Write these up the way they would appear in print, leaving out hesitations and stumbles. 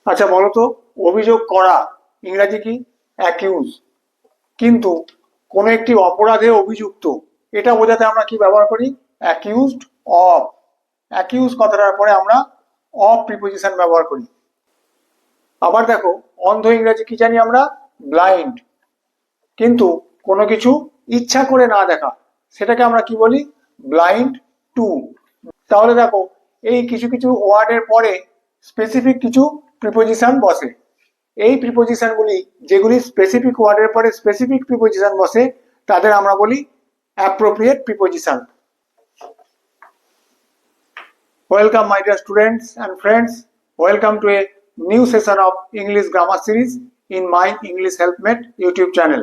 আচ্ছা বলো তো, অভিযোগ করা ইংরাজি কি? অ্যাকিউজ। কিন্তু কোনো একটি অপরাধে অভিযুক্ত, এটা বোঝাতে আমরা কি ব্যবহার করি? Accused of. অ্যাকিউজ কথাটার পরে আমরা অফ প্রিপোজিশন ব্যবহার করি। আবার দেখো, অন্ধ ইংরাজি কি জানি আমরা? ব্লাইন্ড। কিন্তু কোনো কিছু ইচ্ছা করে না দেখা, সেটাকে আমরা কি বলি? Blind to. তাহলে দেখো, এই কিছু কিছু ওয়ার্ডের পরে স্পেসিফিক কিছু প্রিপোজিশন বসে। এই প্রিপোজিশনগুলি, যেগুলি স্পেসিফিক ওয়ার্ডের পরে স্পেসিফিক প্রিপোজিশন বসে, তাদের আমরা বলি appropriate preposition. Welcome my dear students and friends, welcome to a new session of English grammar series in my English Helpmate YouTube channel.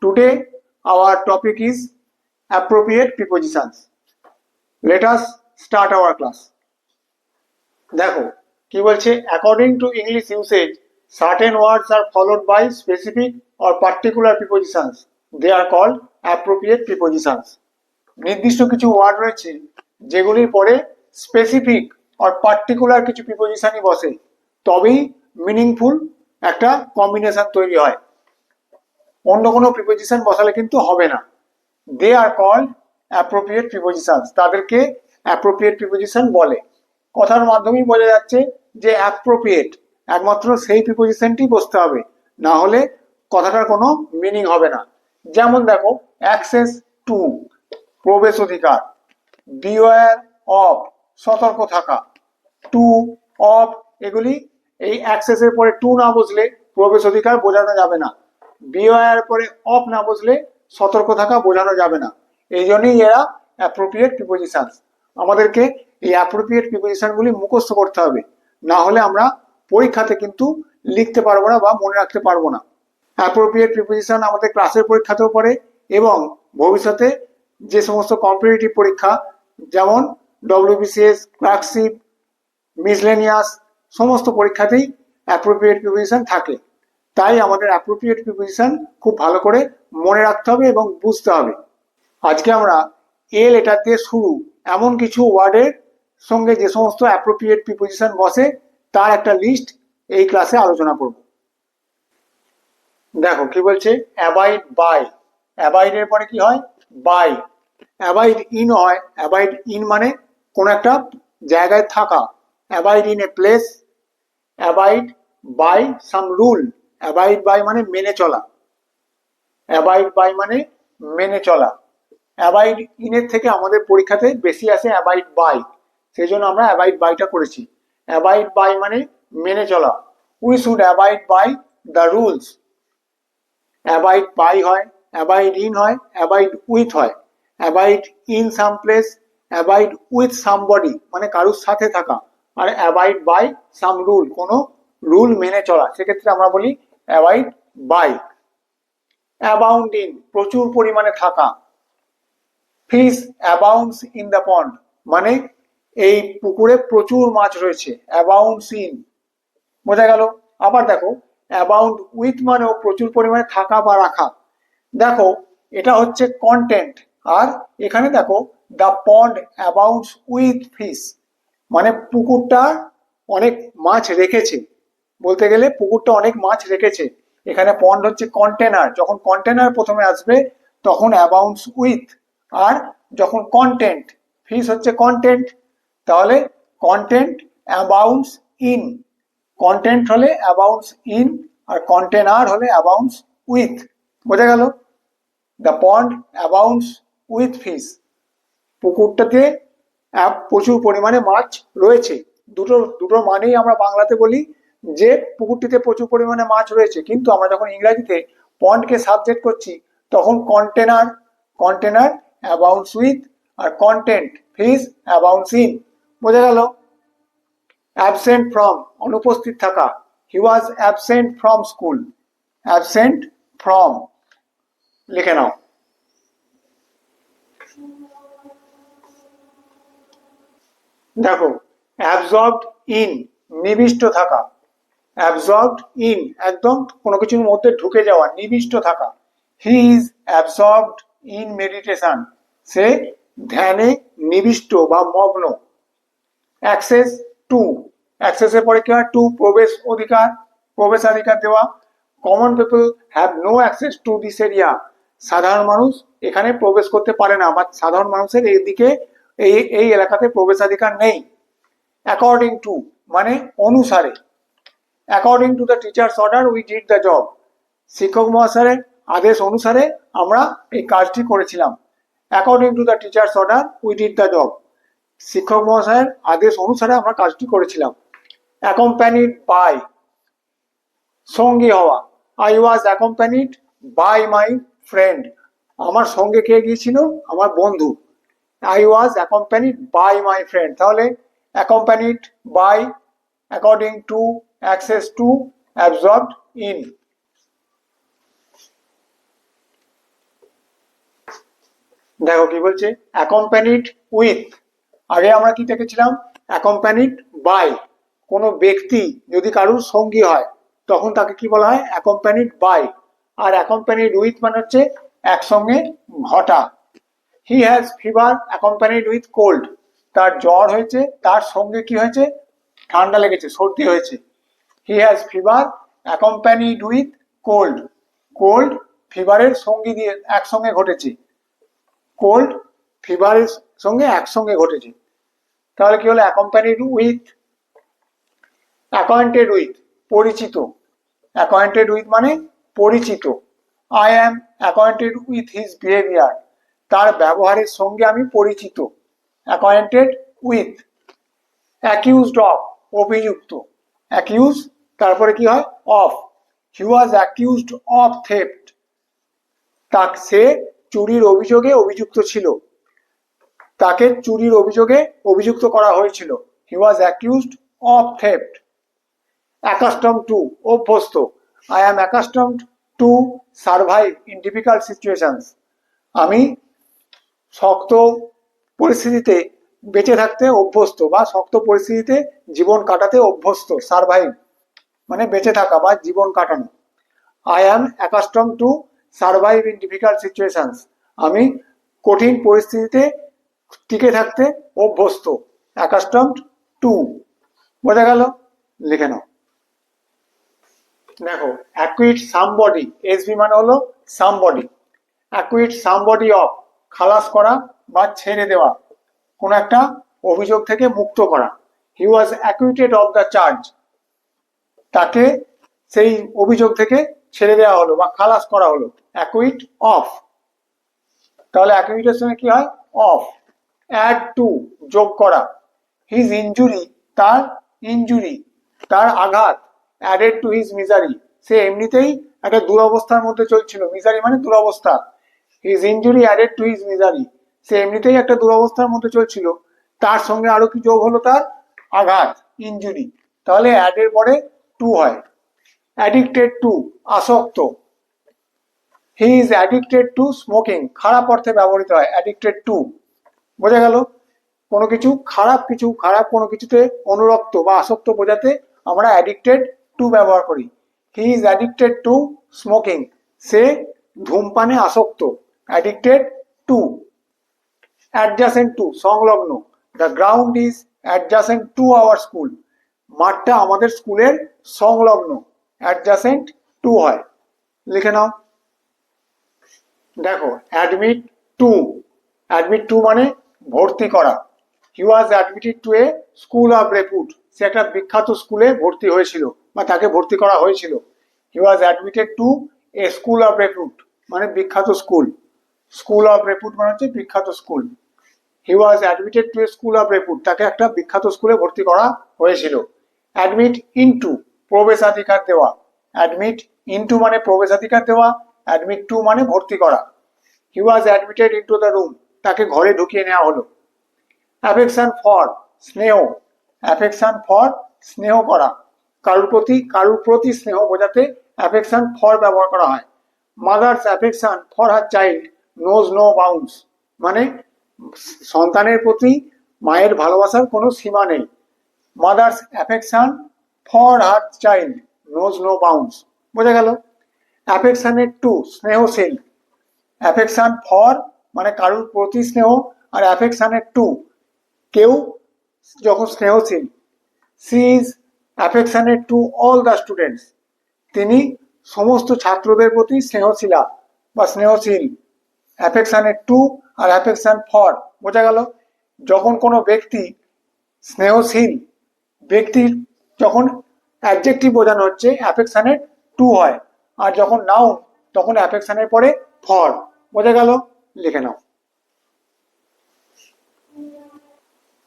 Today our topic is appropriate prepositions. Let us start our class. দেখো কি বলছে, according to English usage certain words are followed by specific or particular prepositions. They are called appropriate prepositions. নির্দিষ্ট কিছু word রয়েছে যেগুলির পরে specific আর particular কিছু প্রিপোজিশনই বসে, তবেই মিনিংফুল একটা কম্বিনেশন তৈরি হয়। অন্য কোনো প্রিপোজিশন বসালে কিন্তু হবে না। দে আর কল্ড অ্যাপ্রোপ্রিয়েট প্রিপোজিশনস, তাদেরকে অ্যাপ্রোপ্রিয়েট প্রিপোজিশন বলে। কথার মাধ্যমেই বোঝা যাচ্ছে যে অ্যাপ্রোপ্রিয়েট একমাত্র সেই প্রিপোজিশনটি বসতে হবে, না হলে কথাটার কোনো মিনিং হবে না। যেমন দেখো, অ্যাক্সেস টু প্রবেশ অধিকার, বিওয়্যার অফ সতর্ক থাকা, টু অফ, এগুলি এই অ্যাক্সেসের পরে টু না বসলে প্রবেশ অধিকার বোঝানো যাবে না, বিওয়্যার পরে অফ না বসলে সতর্ক থাকা বোঝানো যাবে না। এই জন্যই এরা অ্যাপ্রোপ্রিয়েট প্রিপোজিশন। আমাদেরকে এই অ্যাপ্রোপ্রিয়েট প্রিপোজিশনগুলি মুখস্থ করতে হবে, না হলে আমরা পরীক্ষাতে কিন্তু লিখতে পারবো না বা মনে রাখতে পারবো না। অ্যাপ্রোপ্রিয়েট প্রিপোজিশন আমাদের ক্লাসের পরীক্ষাতেও পড়ে এবং ভবিষ্যতে যে সমস্ত কম্পিটিটিভ পরীক্ষা, যেমন ডব্লিউবিসিএস, ক্লার্কশিপ, মিসলেনিয়াস, সমস্ত পরীক্ষাতেই অ্যাপ্রোপ্রিয়েট প্রিপোজিশন থাকে। তাই আমাদের অ্যাপ্রোপ্রিয়েট প্রিপোজিশন খুব ভালো করে মনে রাখতে হবে এবং বুঝতে হবে। আজকে আমরা এ লেটার দিয়ে শুরু এমন কিছু ওয়ার্ডের সঙ্গে যে সমস্ত অ্যাপ্রোপ্রিয়েট প্রিপোজিশন বসে তার একটা লিস্ট এই ক্লাসে আলোচনা করব। দেখো কি বলছে, অ্যাবাইড বাই। অ্যাবাইড এর পরে কি হয়? বাই। অ্যাবাইড ইন হয়, অ্যাবাইড ইন মানে কোন একটা জায়গায় থাকা, abide in a place, abide by some rule, abide by মানে মেনে চলা, অ্যাবাইড বাই মানে মেনে চলা। অ্যাবাইড ইনের থেকে আমাদের পরীক্ষাতে বেশি আসে অ্যাবাইড বাই, সেই জন্য আমরা অ্যাবাইড বাইটা করেছি। অ্যাবাইড বাই মানে মেনে চলা। We should abide by the rules. Abide by হয়, অ্যাবাইড ইন হয়, অ্যাবাইড উইথ হয়। Abide in some place, abide with somebody মানে কারুর সাথে থাকা, আর অ্যাবাইড বাই সাম রুল কোনো রুল মেনে চলা, সেক্ষেত্রে আমরা বলি অ্যাবাইড বাই। অ্যাবাউন্ড ইন প্রচুর পরিমাণে থাকা। Fish abounds in the pond মানে এই পুকুরে প্রচুর মাছ রয়েছে, অ্যাবাউন্ডস ইন, বোঝা গেল। আবার দেখো, অ্যাবাউন্ড উইথ মানেও প্রচুর পরিমাণে থাকা বা রাখা। দেখো এটা হচ্ছে কন্টেন্ট, আর এখানে দেখো the pond abounds with fish মানে পুকুরটা অনেক মাছ রেখেছে, বলতে গেলে পুকুরটা অনেক মাছ রেখেছে। এখানে পন্ড হচ্ছে কন্টেনার, যখন কন্টেনার প্রথমে আসবে তখন অ্যাবাউন্ডস উইথ, আর যখন কন্টেন্ট, ফিশ হচ্ছে কন্টেন্ট, তাহলে কন্টেন্ট অ্যাবাউন্ডস ইন, কন্টেন্ট হলে অ্যাবাউন্ডস ইন আর কন্টেনার হলে অ্যাবাউন্ডস উইথ, বোঝা গেল। The pond abounds with fish, পুকুরটাতে প্রচুর পরিমাণে মাছ রয়েছে। দুটো দুটো মানেই আমরা বাংলাতে বলি যে পুকুরটিতে প্রচুর পরিমাণে মাছ রয়েছে, কিন্তু আমরা যখন ইংরাজিতে পন্ডকে সাবজেক্ট করছি তখন কন্টেনার, কন্টেনার অ্যাবাউন্ডস উইথ, আর কন্টেন্ট ফিশ অ্যাবাউন্ডস ইন, বোঝা গেল। অ্যাবসেন্ট ফ্রম অনুপস্থিত থাকা, he was absent from school, absent from লিখে নাও। দেখো, অ্যাবজর্বড ইন নিবিষ্ট থাকা, অ্যাবজর্বড ইন একদম কোনো কিছুর মধ্যে ঢুকে যাওয়া, নিবিষ্ট থাকা। He is absorbed in meditation, সে ধ্যানে নিবিষ্ট বা মগ্ন। অ্যাক্সেস টু অ্যাক্সেসের পরে কি হয়? টু, প্রবেশ অধিকার, প্রবেশাধিকার দেওয়া। Common people have no access to this area, সাধারণ মানুষ এখানে প্রবেশ করতে পারে না, বা সাধারণ মানুষের এইদিকে এই এলাকাতে প্রবেশাধিকার নেই। অ্যাকর্ডিং টু মানে অনুসারে, according to the teachers order we did the job, শিক্ষক মহাশয়ের আদেশ অনুসারে আমরা এই কাজটি করেছিলাম। According to the teachers order we did the job, শিক্ষক মহাশয়ের আদেশ অনুসারে আমরা কাজটি করেছিলাম। অ্যাকম্প্যানিড বাই, সঙ্গী হওয়া। I was accompanied by my friend, আমার সঙ্গে কে গিয়েছিল? আমার বন্ধু। I was accompanied by my friend, তাহলে accompanied by, according to, access to, absorbed in. দেখো কি বলছে, অ্যাকম্প্যানিড উইথ, আগে আমরা কি দেখেছিলাম? অ্যাকম্প্যানিড বাই, কোনো ব্যক্তি যদি কারুর সঙ্গী হয় তখন তাকে কি বলা হয়? Accompanied by. আর অ্যাকম্প্যানিড উইথ মানে হচ্ছে একসঙ্গে ঘটা। He has fever accompanied with cold, তার জ্বর হয়েছে, তার সঙ্গে কি হয়েছে? ঠান্ডা লেগেছে, সর্দি হয়েছে। He has fever accompanied with cold, cold ফিভারের সঙ্গী দিয়ে একসঙ্গে ঘটেছে, কোল্ড ফিভারের সঙ্গে একসঙ্গে ঘটেছে। তাহলে কি হলো? Accompanied with. অ্যাকোয়ান্টেড উইথ পরিচিত, অ্যাকোয়ান্টেড উইথ মানে পরিচিত। I am acquainted with his behaviour, তার ব্যবহারের সঙ্গে আমি পরিচিত। Acquainted with. অ্যাকিউজড অফ অভিযুক্ত, অ্যাকিউজ তারপরে কি হয়? Of. He was accused of theft, তাকে সে চুরির অভিযোগে অভিযুক্ত ছিল, তাকে চুরির অভিযোগে অভিযুক্ত করা হয়েছিল। He was accused of theft. Accustom to অভ্যস্ত, I am accustomed to survive in difficult situations, আমি শক্ত পরিস্থিতিতে বেঁচে থাকতে অভ্যস্ত, বা শক্ত পরিস্থিতিতে জীবন কাটাতে অভ্যস্ত। সার্ভাইভ মানে বেঁচে থাকা বা জীবন কাটানো। I am accustom two survive in difficult situations, আমি কঠিন পরিস্থিতিতে টিকে থাকতে অভ্যস্ত। অ্যাকাস্টমড টু, বোঝা গেল? লিখে নাও। দেখো, অ্যাকুইট সামবডি, এসবি মানে হলো সামবডি। অ্যাকুইট সামবডি অফ, খালাস করা বা ছেড়ে দেওয়া, কোন একটা অভিযোগ থেকে মুক্ত করা। He was acquitted of the charge, তাকে সেই অভিযোগ থেকে ছেড়ে দেওয়া হলো বা খালাস করা হলো। অ্যাকুইট অফ, তাহলে অ্যাকুইটের সঙ্গে কি হয়? অফ। অ্যাড টু যোগ করা। হিজ ইনজুরি, তার ইনজুরি, তার আঘাত। অ্যাডেড টু হিজ মিজারি, সে এমনিতেই একটা দুরবস্থার মধ্যে চলছিল। মিজারি মানে দুরবস্থা। His injury added to his misery, সে এমনিতেই একটা দুরবস্থার মধ্যে চলছিল, তার সঙ্গে আরো কি যোগ হলো? তার আঘাত, ইনজুরি। তাহলে অ্যাডের পরে টু হয়। অ্যাডিক্টেড টু আসক্ত। হি ইজ অ্যাডিক্টেড টু স্মোকিং, খারাপ অর্থে ব্যবহৃত হয় অ্যাডিক্টেড টু, বোঝা গেল? কোনো কিছু খারাপ কোনো কিছুতে অনুরক্ত বা আসক্ত বোঝাতে আমরা অ্যাডিক্টেড টু ব্যবহার করি। He is addicted to smoking, সে ধূমপানে আসক্ত। Addicted to. অ্যাডজাসেন্ট টু সংলগ্ন, the ground is adjacent to our school, মাঠটা আমাদের স্কুলের সংলগ্ন। অ্যাডজাসেন্ট টু হয়, লিখে নাও। দেখো, অ্যাডমিট টু, অ্যাডমিট টু মানে ভর্তি করা। He was admitted to a school of repute, সে একটা বিখ্যাত স্কুলে ভর্তি হয়েছিল বা তাকে ভর্তি করা হয়েছিল। He was admitted to a school of repute মানে বিখ্যাত স্কুল। স্কুল অফ রেপুট মানে হচ্ছে বিখ্যাত school. He was admitted to a school of repute, তাকে একটা বিখ্যাত স্কুলে ভর্তি করা হয়েছিল। অ্যাডমিট ইনটু প্রবেশাধিকার দেওয়া। অ্যাডমিট ইনটু মানে প্রবেশাধিকার দেওয়া, অ্যাডমিট টু মানে ভর্তি করা। He was admitted into the room, তাকে ঘরে ঢুকিয়ে নেওয়া হলো। অ্যাফেকশন ফর স্নেহ, অ্যাফেকশন ফর স্নেহ করা, কারুর প্রতি স্নেহ বোঝাতে অ্যাফেকশন ফর ব্যবহার করা হয়। Mother's affection for her child knows no bounds, মানে সন্তানের প্রতি মায়ের ভালোবাসার কোনো সীমা নেই। Mother's affection for her child knows no bounds, বোঝা গেল? অ্যাফেকশনের টু স্নেহশীল, অ্যাফেকশন ফর মানে কারুর প্রতি স্নেহ, আর অ্যাফেকশনের টু কেউ যখন স্নেহশীল। She is affectionate to all the students, তিনি সমস্ত ছাত্রদের প্রতি স্নেহশীলা বা স্নেহশীল। অ্যাফেকশনেট টু আর অ্যাফেকশন ফর, বোঝা গেল? যখন কোনো ব্যক্তি স্নেহশীল, ব্যক্তির যখন অ্যাডজেক্টিভ বোঝানো হচ্ছে অ্যাফেকশনের টু হয়, আর যখন নাউন তখন অ্যাফেকশনের পরে ফর, বোঝা গেল? লিখে নাও।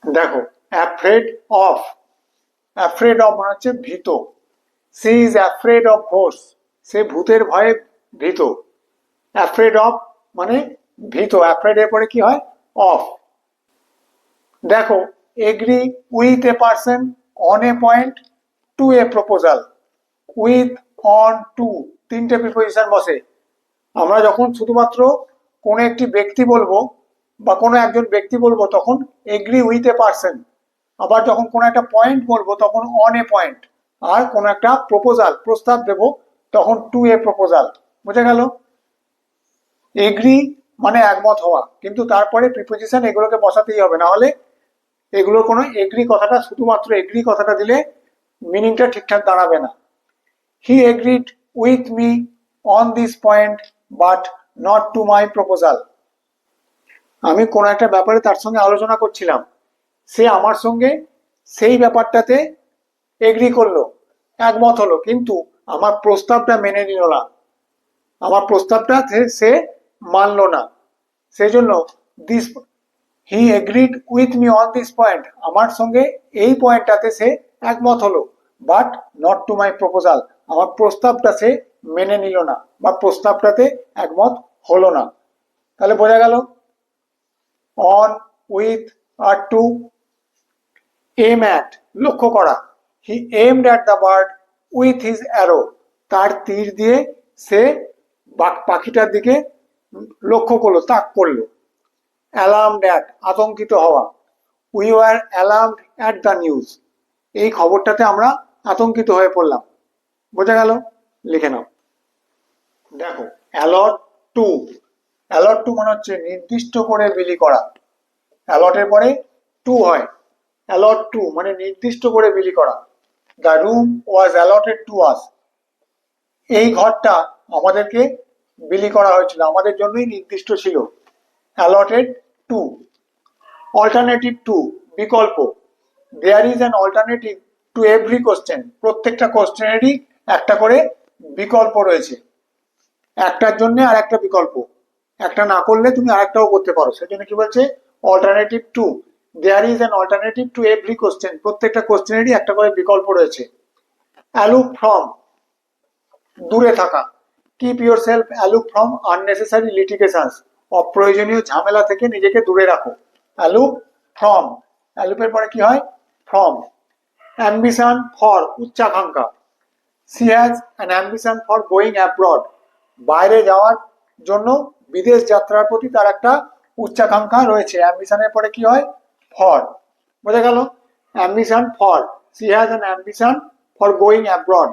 দেখো, অ্যাফ্রেড অফ, অ্যাফ্রেড অফ মানে হচ্ছে ভীত। She is afraid of ghost, সে ভূতের ভয়ে ভীত। অ্যাফ্রেড অফ মানে ভীত, অ্যাফ্রেড এর পরে কি হয়? অফ। দেখো, agree with a person on a point to a proposal. With, on, to, তিনটে প্রিপোজিশন বসে। আমরা যখন শুধুমাত্র কোনো একটি ব্যক্তি বলবো বা কোনো একজন ব্যক্তি বলবো তখন এগ্রি উইথ এ পার্সন, আবার যখন কোনো একটা পয়েন্ট বলবো তখন অন এ পয়েন্ট, আর কোনো একটা প্রপোজাল প্রস্তাব দেব তখন টু এ প্রপোজাল, বুঝে গেল? এগ্রি মানে একমত হওয়া, কিন্তু তারপরে প্রিপোজিশন এগুলোকে বসাতেই হবে, না হলে এগুলোর কোনো এগ্রি কথাটা, শুধুমাত্র এগ্রি কথাটা দিলে মিনিংটা ঠিকঠাক দাঁড়াবে না। He agreed with me on this point but not to my proposal. আমি কোনো একটা ব্যাপারে তার সঙ্গে আলোচনা করছিলাম, সে আমার সঙ্গে সেই ব্যাপারটাতে এগ্রি করলো, একমত হলো, কিন্তু আমার প্রস্তাবটা মেনে নিল না, আমার প্রস্তাবটা সে মানলো না। সেই জন্য this, he agreed with me on this point, আমার সঙ্গে এই পয়েন্টটাতে সে একমত হলো, but not to my proposal, আমার প্রস্তাবটা সে মেনে নিল না বা প্রস্তাবটাতে একমত হলো না। তাহলে বোঝা গেল অন, উইথ আর টু। এম অ্যাট, লক্ষ্য করা। He aimed at the bird with his arrow, তার তীর দিয়ে সে পাখিটার দিকে লক্ষ্য করলো, তাক করলো। অ্যালার্মড অ্যাট, আতঙ্কিত হওয়া। We were alarmed at the news, এই খবরটাতে আমরা আতঙ্কিত হয়ে পড়লাম, বোঝা গেল? লিখে নাও। দেখো, অ্যালট টু, অ্যালট টু মানে হচ্ছে নির্দিষ্ট করে বিলি করা। অ্যালটের পরে টু হয়, অ্যালট টু মানে নির্দিষ্ট করে বিলি করা। The room was allotted to us, এই ঘরটা আমাদেরকে বিলি করা হয়েছিল, আমাদের জন্যই নির্দিষ্ট ছিল। Allotted two. অল্টারনেটিভ টু, বিকল্প। There is an alternative to every question, প্রত্যেকটা কোশ্চেনেরই একটা করে বিকল্প রয়েছে, একটার জন্য আর একটা বিকল্প, একটা না করলে তুমি আরেকটাও করতে পারো, সেজন্য কি বলছে? Alternative to. There is an alternative to every question, প্রত্যেকটা কোশ্চেনেরই একটা করে বিকল্প রয়েছে। অ্যালুপ ফ্রম, দূরে থাকা। Keep yourself aloof from unnecessary litigations, অপ্রয়োজনীয় ঝামেলা থেকে নিজেকে দূরে রাখো। অ্যালুপ ফ্রম, অ্যালুপের পরে কি হয়? ফ্রম। অ্যাম্বিশন ফর, উচ্চাকাঙ্ক্ষা। She has an ambition for going abroad, বাইরে যাওয়ার জন্য, বিদেশ যাত্রার প্রতি তার একটা উচ্চাকাঙ্ক্ষা রয়েছে। অ্যাম্বিশনের পরে কি হয়? ফর, বোঝা গেল? Ambition for, C has an ambition for going abroad,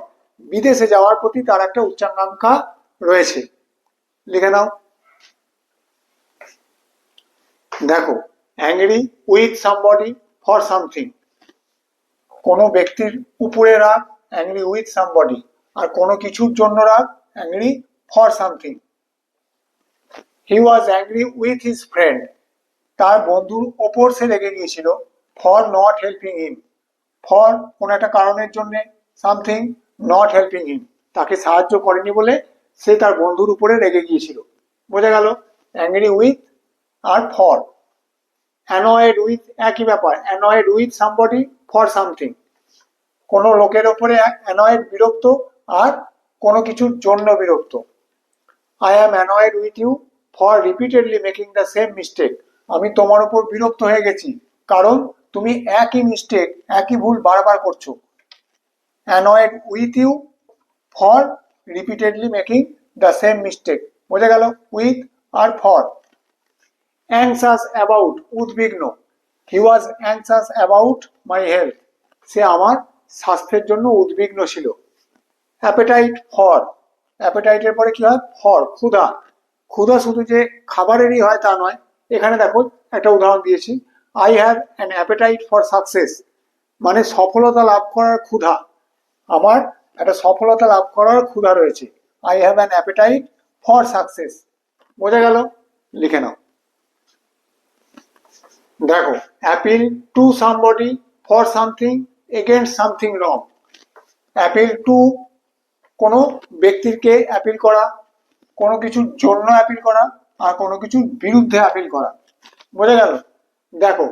বিদেশে যাওয়ার প্রতি তার একটা উচ্চাকাঙ্ক্ষা রয়েছে, লিখে নাও। দেখো, angry with somebody for something, কোনো ব্যক্তির উপরে রাগ, অ্যাংরি উইথ সামবডি, আর কোনো কিছুর জন্য রাগ, angry for something. He was angry with his friend, তার বন্ধুর ওপর সে রেগে গিয়েছিল। For not helping him, for কোন একটা কারণের জন্য, সামথিং নট হেল্পিং হিম, তাকে সাহায্য করেনি বলে সে তার বন্ধুর উপরে রেগে গিয়েছিল, বোঝা গেল? অ্যাংরি উইথ আর ফর। অ্যানয়েড উইথ, একই ব্যাপার, annoyed with somebody for something, কোনো লোকের ওপরে অ্যানয়েড, বিরক্ত, আর কোনো কিছুর জন্য বিরক্ত। I am annoyed with you for repeatedly making the same mistake, আমি তোমার উপর বিরক্ত হয়ে গেছি কারণ তুমি একই মিস্টেক, একই ভুল বারবার করছো। Annoyed with you for repeatedly making the same mistake, বোঝা গেল? উইথ আর ফর। অ্যাংসাস অ্যাবাউট, উদ্বিগ্ন। He was anxious about my health, সে আমার স্বাস্থ্যের জন্য উদ্বিগ্ন ছিল। অ্যাপেটাইট ফর, অ্যাপেটাইটের পরে কি হয়? ফর, ক্ষুধা। ক্ষুধা শুধু যে খাবারেরই হয় তা নয়, এখানে দেখো একটা উদাহরণ দিয়েছি, I have an appetite for success, মানে সফলতা লাভ করার ক্ষুধা। আমার একটা সফলতা লাভ করার ক্ষুধা রয়েছে। I have an appetite for success. বোঝা গেল? লিখে নাও। দেখো, appeal two somebody for something against something wrong. Appeal two, কোনো ব্যক্তিকে অ্যাপিল করা, কোনো কিছুর জন্য অ্যাপিল করা, আর কোনো কিছুর বিরুদ্ধে অ্যাপিল করা। বোঝা গেল? দেখো,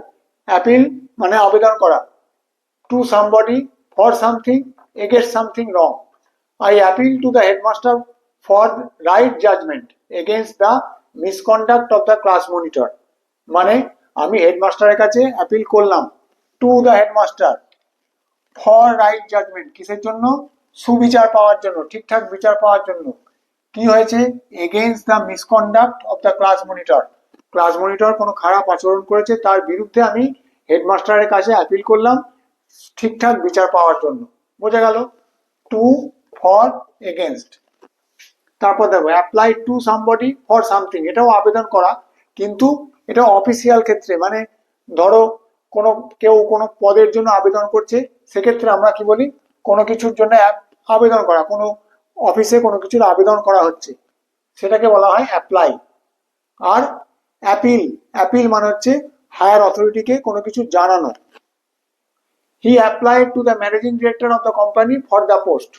অ্যাপিল মানে আবেদন করা, to somebody for something against something wrong. I appeal to the headmaster for right judgement against the misconduct of the class monitor. মানে আমি হেডমাস্টারের কাছে অ্যাপিল করলাম, to the headmaster for right judgement, কিসের জন্য? সুবিচার পাওয়ার জন্য, ঠিকঠাক বিচার পাওয়ার জন্য। কি হয়েছে? Against the misconduct of the class monitor. Class monitor কোনো খারাপ আচরণ করেছে, তার বিরুদ্ধে আমি হেডমাস্টারের কাছে অ্যাপিল করলাম ঠিকঠাক বিচার পাওয়ার জন্য। বোঝা গেল? To, for, against. তারপর দেখো, apply to somebody for something, এটাও আবেদন করা, কিন্তু এটা অফিসিয়াল ক্ষেত্রে। মানে ধরো কেউ কোনো পদের জন্য আবেদন করছে, সেক্ষেত্রে আমরা কি বলি? কোনো কিছুর জন্য আবেদন করা, কোনো অফিসে কোনো কিছুর আবেদন করা হচ্ছে, সেটাকে বলা হয় অ্যাপ্লাই। আর অ্যাপিল, অ্যাপিল মানে হচ্ছে হায়ার অথরিটিকে কোনো কিছু জানানো। He applied to the managing director of the company for the post.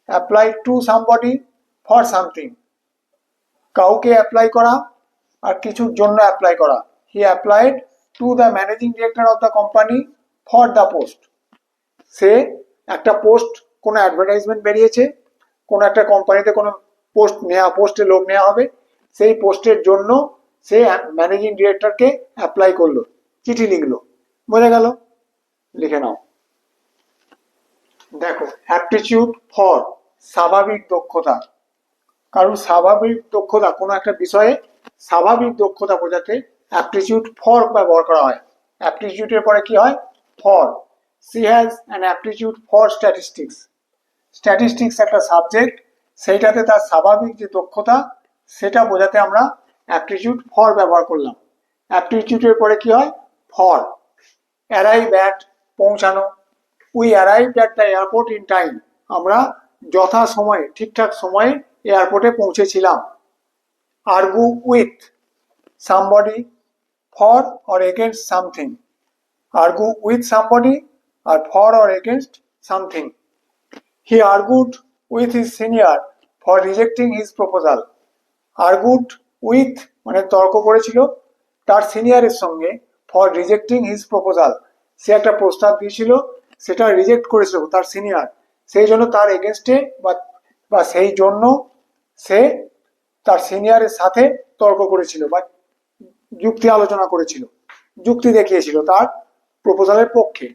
Apply to somebody for something, কাউকে অ্যাপ্লাই করা আর কিছুর জন্য অ্যাপ্লাই করা। He applied to the managing director of the company for the post. সে একটা post, কোনো advertisement বেরিয়েছে, কোনো একটা কোম্পানিতে কোনো পোস্টে লোক নেওয়া হবে, সেই পোস্টের জন্য সে ম্যানেজিং ডিরেক্টরকে অ্যাপ্লাই করলো, চিঠি লিখলো। বোঝা গেল? লিখে নাও। দেখো, অ্যাপটিটিউড ফর, স্বাভাবিক দক্ষতা। কারণ স্বাভাবিক দক্ষতা, কোনো একটা বিষয়ে স্বাভাবিক দক্ষতা বোঝাতে অ্যাপটিটিউড ফর ব্যবহার করা হয়। অ্যাপটিটিউডের পরে কি হয়? For. C has an aptitude for statistics. Statistics একটা সাবজেক্ট, সেইটাতে তার স্বাভাবিক যে দক্ষতা, সেটা বোঝাতে আমরা অ্যাপটিটিউড ফর ব্যবহার করলাম। অ্যাপটিটিউডের পরে কি হয়? ফর। অ্যারাইভ অ্যাট, পৌঁছানো। We arrived at the airport in time. আমরা যথা সময়ে, ঠিকঠাক সময়ে এয়ারপোর্টে পৌঁছেছিলাম। Argue with somebody for or against something. Argue with somebody আর for or against something. He argued with his senior for rejecting his proposal. Argued with মানে তর্ক করেছিল তার সিনিয়রের সঙ্গে, ফর রিজেক্টিং হিজ প্রপোজাল, সে একটা প্রস্তাব দিয়েছিল, সেটা রিজেক্ট করেছিল তার সিনিয়র, সেই জন্য তার এগেনস্টে বা সেই জন্য সে তার সিনিয়রের সাথে তর্ক করেছিল বা যুক্তি আলোচনা করেছিল, যুক্তি দেখিয়েছিল তার প্রপোজালের পক্ষে।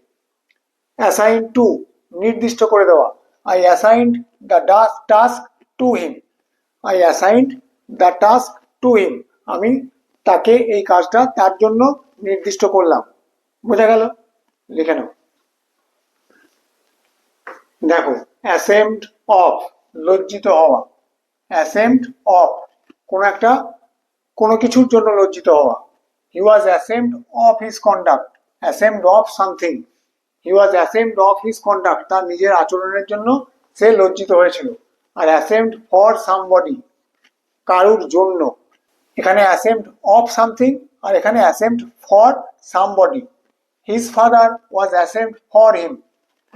অ্যাসাইন টু, নির্দিষ্ট করে দেওয়া। I assigned the task to him. I assigned the task to him, আমি তাকে এই কাজটা তার জন্য নির্দিষ্ট করলাম। বোঝা গেল? লিখে নাও। দেখো, অ্যাসেমড অফ, লজ্জিত হওয়া। অ্যাসেমড অফ, কোনো কিছুর জন্য লজ্জিত হওয়া। He was ashamed of his conduct. Ashamed of something, he was ashamed of his conduct, তার নিজের আচরণের জন্য সে লজ্জিত হয়েছিল। আর অ্যাসেমড ফর সামবডি, কারুর জন্য। এখানে অ্যাসেমড অফ সামথিং আর এখানে ashamed for somebody. His father was ashamed for him,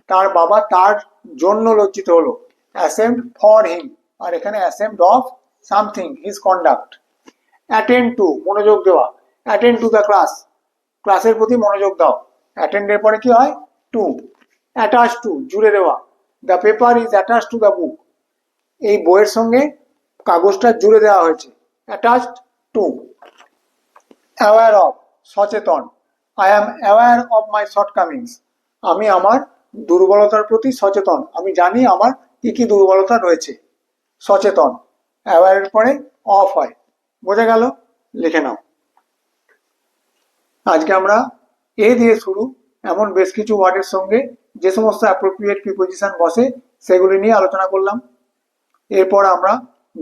তার বাবা তার জন্য লজ্জিত হলো। অ্যাসেমড ফর হিম আর এখানে ashamed of something, his conduct. Attend two, মনোযোগ দেওয়া। অ্যাটেন্ড টু দ্য ক্লাস, ক্লাসের প্রতি মনোযোগ দাও। অ্যাটেন্ডের পরে কি হয়? টু। অ্যাটাচ টু, জুড়ে দেওয়া। The paper is attach to the book, এই বইয়ের সঙ্গে কাগজটা জুড়ে দেওয়া হয়েছে। Attached to. অ্যাওয়্যার অফ, সচেতন। I am aware of my shortcomings, আমি আমার দুর্বলতার প্রতি সচেতন, আমি জানি আমার কি কি দুর্বলতা রয়েছে। সচেতন। অ্যাওয়্যারের পরে অফ হয়। বোঝা গেল? লিখে নাও। আজকে আমরা এ দিয়ে শুরু এমন বেশ কিছু ওয়ার্ডের সঙ্গে যে সমস্ত অ্যাপ্রোপ্রিয়েট প্রিপোজিশন বসে সেগুলি নিয়ে আলোচনা করলাম। এরপর আমরা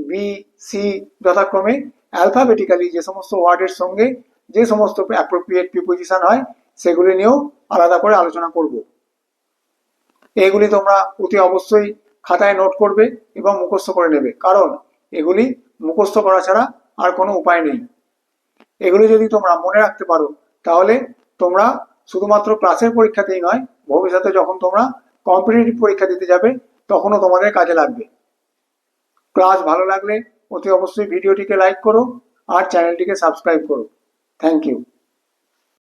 বি, সি যথাক্রমে অ্যালফাবেটিক্যালি যে সমস্ত ওয়ার্ডের সঙ্গে যে সমস্ত অ্যাপ্রোপ্রিয়েট প্রিপোজিশন হয় সেগুলি নিয়েও আলাদা করে আলোচনা করব। এগুলি তোমরা অতি অবশ্যই খাতায় নোট করবে এবং মুখস্থ করে নেবে, কারণ এগুলি মুখস্থ করা ছাড়া আর কোনো উপায় নেই। এগুলি যদি তোমরা মনে রাখতে পারো তাহলে তোমরা শুধুমাত্র ক্লাসের পরীক্ষাতেই নয়, ভবিষ্যতে যখন তোমরা কম্পিটিটিভ পরীক্ষা দিতে যাবে তখনও তোমাদের কাজে লাগবে। ক্লাস ভালো লাগলে অতি অবশ্যই ভিডিওটিকে লাইক করো আর চ্যানেলটিকে সাবস্ক্রাইব করো। Thank you.